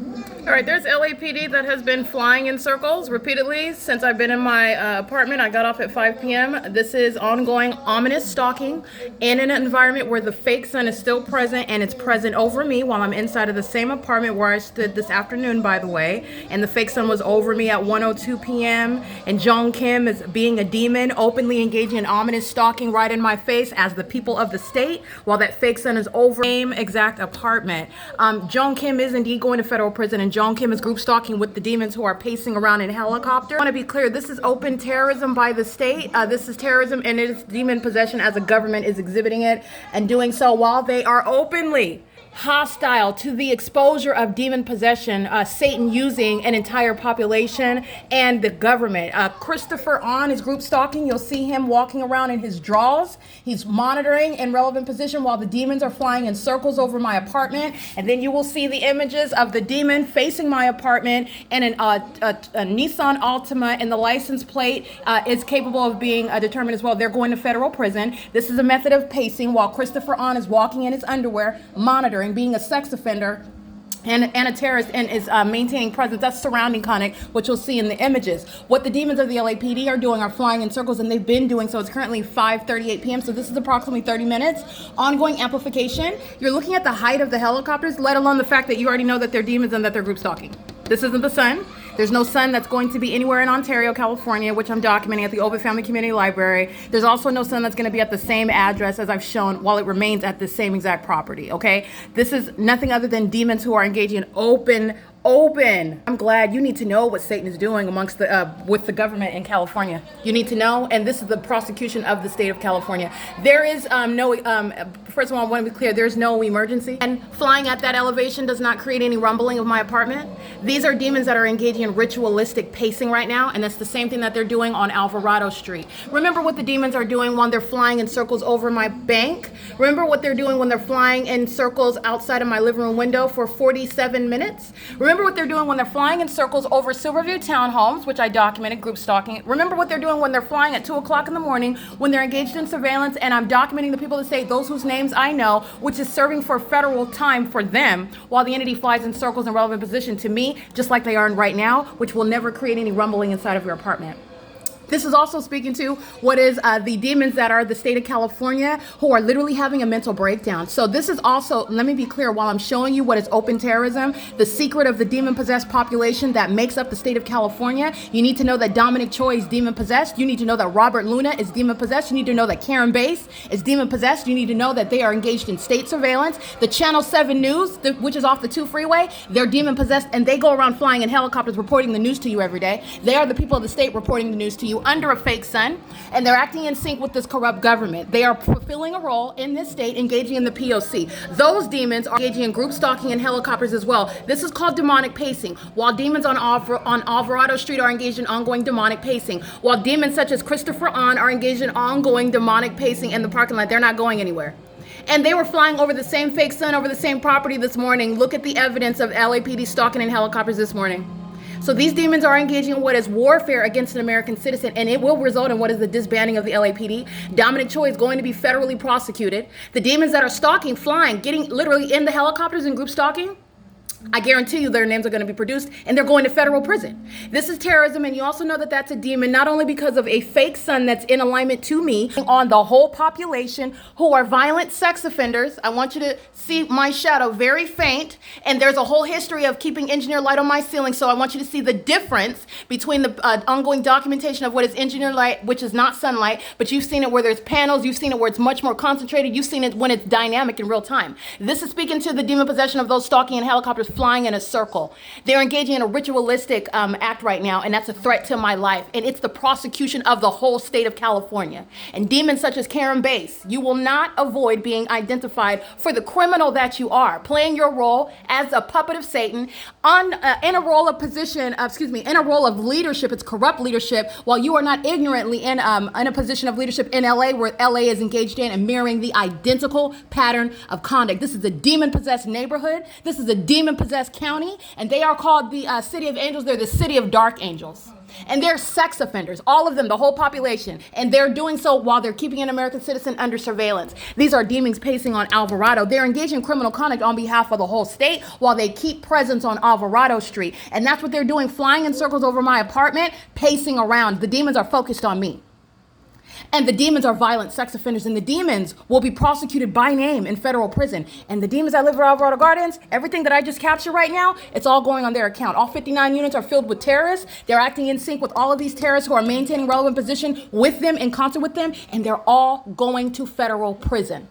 All right, there's LAPD that has been flying in circles repeatedly since I've been in my apartment. I got off at 5 p.m. This is ongoing ominous stalking in an environment where the fake sun is still present, and it's present over me while I'm inside of the same apartment where I stood this afternoon, by the way. And the fake sun was over me at 1:02 p.m. And Jong Kim is being a demon, openly engaging in ominous stalking right in my face as the people of the state, while that fake sun is over the same exact apartment. Jong Kim is indeed going to federal prison, and Jong Kim is group stalking with the demons who are pacing around in helicopter. I want to be clear, this is open terrorism by the state. This is terrorism, and it is demon possession as a government is exhibiting it and doing so while they are openly hostile to the exposure of demon possession, Satan using an entire population and the government. Christopher On is group stalking. You'll see him walking around in his drawers. He's monitoring in relevant position while the demons are flying in circles over my apartment. And then you will see the images of the demon facing my apartment, and a Nissan Altima, and the license plate is capable of being determined as well. They're going to federal prison. This is a method of pacing while Christopher On is walking in his underwear, monitoring, being a sex offender and a terrorist, and is maintaining presence. That's surrounding conduct, which you'll see in the images. What the demons of the LAPD are doing are flying in circles, and they've been doing so. It's currently 5:38 p.m., so this is approximately 30 minutes. Ongoing amplification. You're looking at the height of the helicopters, let alone the fact that you already know that they're demons and that they're group stalking. This isn't the sun. There's no sun that's going to be anywhere in Ontario, California, which I'm documenting at the Ovid Family Community Library. There's also no sun that's going to be at the same address as I've shown while it remains at the same exact property, okay? This is nothing other than demons who are engaging in open. I'm glad you need to know what Satan is doing amongst the with the government in California. You need to know, and this is the prosecution of the state of California. There is first of all, I want to be clear, there's no emergency. And flying at that elevation does not create any rumbling of my apartment. These are demons that are engaging in ritualistic pacing right now, and that's the same thing that they're doing on Alvarado Street. Remember what the demons are doing when they're flying in circles over my bank? Remember what they're doing when they're flying in circles outside of my living room window for 47 minutes? Remember what they're doing when they're flying in circles over Silverview townhomes, which I documented, group stalking. Remember what they're doing when they're flying at 2 o'clock in the morning, when they're engaged in surveillance, and I'm documenting the people that say those whose names I know, which is serving for federal time for them, while the entity flies in circles in relevant position to me, just like they are right now, which will never create any rumbling inside of your apartment. This is also speaking to what is the demons that are the state of California, who are literally having a mental breakdown. So this is also, let me be clear, while I'm showing you what is open terrorism, the secret of the demon-possessed population that makes up the state of California, you need to know that Dominic Choi is demon-possessed. You need to know that Robert Luna is demon-possessed. You need to know that Karen Bass is demon-possessed. You need to know that they are engaged in state surveillance. The Channel 7 News, which is off the 2 freeway, they're demon-possessed, and they go around flying in helicopters reporting the news to you every day. They are the people of the state reporting the news to you under a fake sun, and they're acting in sync with this corrupt government. They are fulfilling a role in this state, engaging in the P.O.C. Those demons are engaging in group stalking and helicopters as well. This is called demonic pacing. While demons on Alvarado Street are engaged in ongoing demonic pacing, while demons such as Christopher On are engaged in ongoing demonic pacing in the parking lot, they're not going anywhere. And they were flying over the same fake sun, over the same property this morning. Look at the evidence of LAPD stalking in helicopters this morning. So these demons are engaging in what is warfare against an American citizen, and it will result in what is the disbanding of the LAPD. Dominic Choi is going to be federally prosecuted. The demons that are stalking, flying, getting literally in the helicopters and group stalking, I guarantee you their names are going to be produced, and they're going to federal prison. This is terrorism, and you also know that that's a demon, not only because of a fake sun that's in alignment to me, on the whole population who are violent sex offenders. I want you to see my shadow, very faint, and there's a whole history of keeping engineer light on my ceiling, so I want you to see the difference between the ongoing documentation of what is engineer light, which is not sunlight, but you've seen it where there's panels, you've seen it where it's much more concentrated, you've seen it when it's dynamic in real time. This is speaking to the demon possession of those stalking in helicopters flying in a circle. They're engaging in a ritualistic act right now, and that's a threat to my life. And it's the prosecution of the whole state of California. And demons such as Karen Bass, you will not avoid being identified for the criminal that you are, playing your role as a puppet of Satan in a role of in a role of leadership. It's corrupt leadership, while you are not ignorantly in a position of leadership in LA, where LA is engaged in and mirroring the identical pattern of conduct. This is a demon-possessed neighborhood. This is a demon-possessed county, and they are called the City of Angels. They're the City of Dark Angels. And they're sex offenders, all of them, the whole population. And they're doing so while they're keeping an American citizen under surveillance. These are demons pacing on Alvarado. They're engaging in criminal conduct on behalf of the whole state while they keep presence on Alvarado Street. And that's what they're doing, flying in circles over my apartment, pacing around. The demons are focused on me. And the demons are violent sex offenders, and the demons will be prosecuted by name in federal prison. And the demons that live in Alvarado Gardens, everything that I just captured right now, it's all going on their account. All 59 units are filled with terrorists. They're acting in sync with all of these terrorists who are maintaining relevant position with them, in concert with them, and they're all going to federal prison.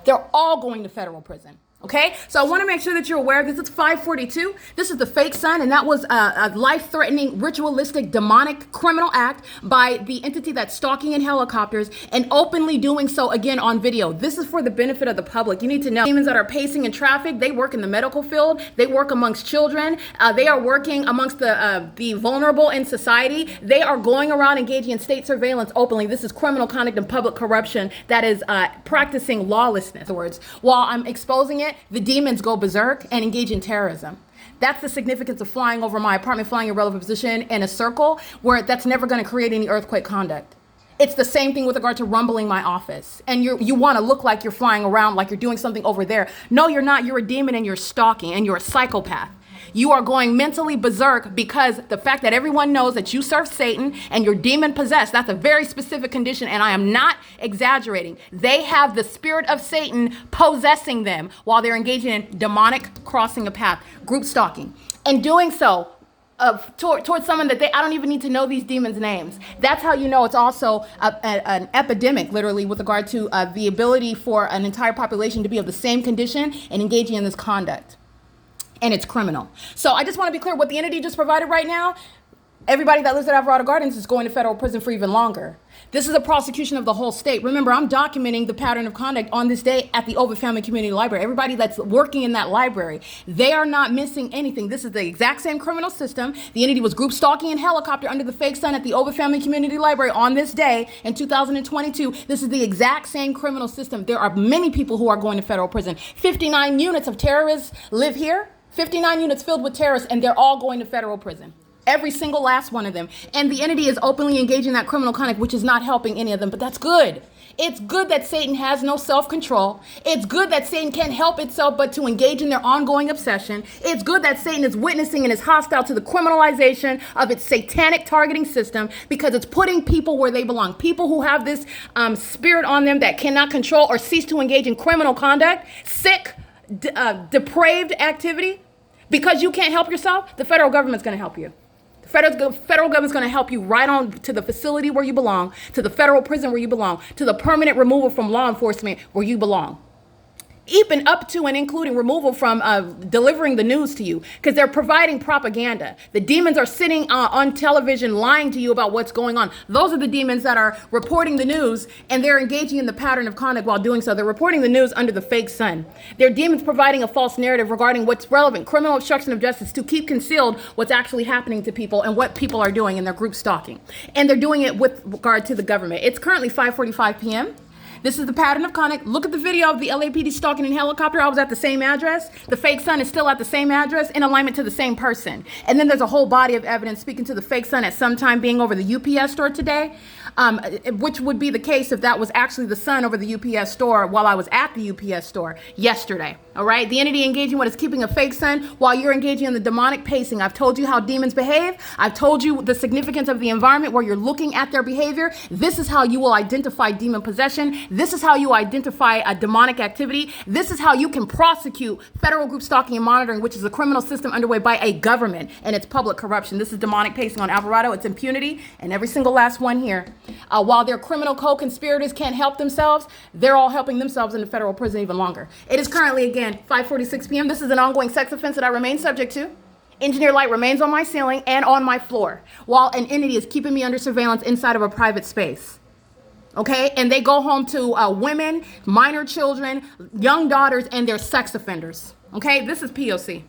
They're all going to federal prison. Okay, so I want to make sure that you're aware of this. It's 542. This is the fake sun, and that was a life-threatening, ritualistic, demonic criminal act by the entity that's stalking in helicopters and openly doing so again on video. This is for the benefit of the public. You need to know demons that are pacing in traffic. They work in the medical field. They work amongst children. They are working amongst the vulnerable in society. They are going around engaging in state surveillance openly. This is criminal conduct and public corruption that is practicing lawlessness. In other words, while I'm exposing it, the demons go berserk and engage in terrorism. That's the significance of flying over my apartment, flying in relevant position in a circle where that's never going to create any earthquake conduct. It's the same thing with regard to rumbling my office. And you want to look like you're flying around, like you're doing something over there. No, you're not. You're a demon and you're stalking and you're a psychopath. You are going mentally berserk because the fact that everyone knows that you serve Satan and you're demon possessed, that's a very specific condition, and I am not exaggerating. They have the spirit of Satan possessing them while they're engaging in demonic crossing a path, group stalking, and doing so towards someone that I don't even need to know these demons' names. That's how you know it's also an epidemic, literally, with regard to the ability for an entire population to be of the same condition and engaging in this conduct. And it's criminal. So I just want to be clear, what the entity just provided right now, everybody that lives at Alvarado Gardens is going to federal prison for even longer. This is a prosecution of the whole state. Remember, I'm documenting the pattern of conduct on this day at the Ovid Family Community Library. Everybody that's working in that library, they are not missing anything. This is the exact same criminal system. The entity was group stalking in helicopter under the fake sun at the Ovid Family Community Library on this day in 2022. This is the exact same criminal system. There are many people who are going to federal prison. 59 units of terrorists live here. 59 units filled with terrorists, and they're all going to federal prison. Every single last one of them. And the entity is openly engaging in that criminal conduct, which is not helping any of them, but that's good. It's good that Satan has no self-control. It's good that Satan can't help itself but to engage in their ongoing obsession. It's good that Satan is witnessing and is hostile to the criminalization of its satanic targeting system, because it's putting people where they belong. People who have this spirit on them that cannot control or cease to engage in criminal conduct, sick, depraved activity. Because you can't help yourself, the federal government's going to help you. The federal government's going to help you right on to the facility where you belong, to the federal prison where you belong, to the permanent removal from law enforcement where you belong. Even up to and including removal from delivering the news to you, because they're providing propaganda. The demons are sitting on television lying to you about what's going on. Those are the demons that are reporting the news, and they're engaging in the pattern of conduct while doing so. They're reporting the news under the fake sun. They're demons providing a false narrative regarding what's relevant, criminal obstruction of justice, to keep concealed what's actually happening to people and what people are doing in their group stalking. And they're doing it with regard to the government. It's currently 5:45 p.m. This is the pattern of conduct. Look at the video of the LAPD stalking in helicopter. I was at the same address. The fake sun is still at the same address in alignment to the same person. And then there's a whole body of evidence speaking to the fake sun at some time being over the UPS store today, which would be the case if that was actually the sun over the UPS store while I was at the UPS store yesterday. All right, the entity engaging what is keeping a fake sun while you're engaging in the demonic pacing. I've told you how demons behave. I've told you the significance of the environment where you're looking at their behavior. This is how you will identify demon possession. This is how you identify a demonic activity. This is how you can prosecute federal group stalking and monitoring, which is a criminal system underway by a government, and it's public corruption. This is demonic pacing on Alvarado. It's impunity, and every single last one here. While their criminal co-conspirators can't help themselves, they're all helping themselves in the federal prison even longer. It is currently, again, 5:46 p.m. This is an ongoing sex offense that I remain subject to. Engineer light remains on my ceiling and on my floor, while an entity is keeping me under surveillance inside of a private space. Okay, and they go home to women, minor children, young daughters, and their sex offenders. Okay, this is P.O.C.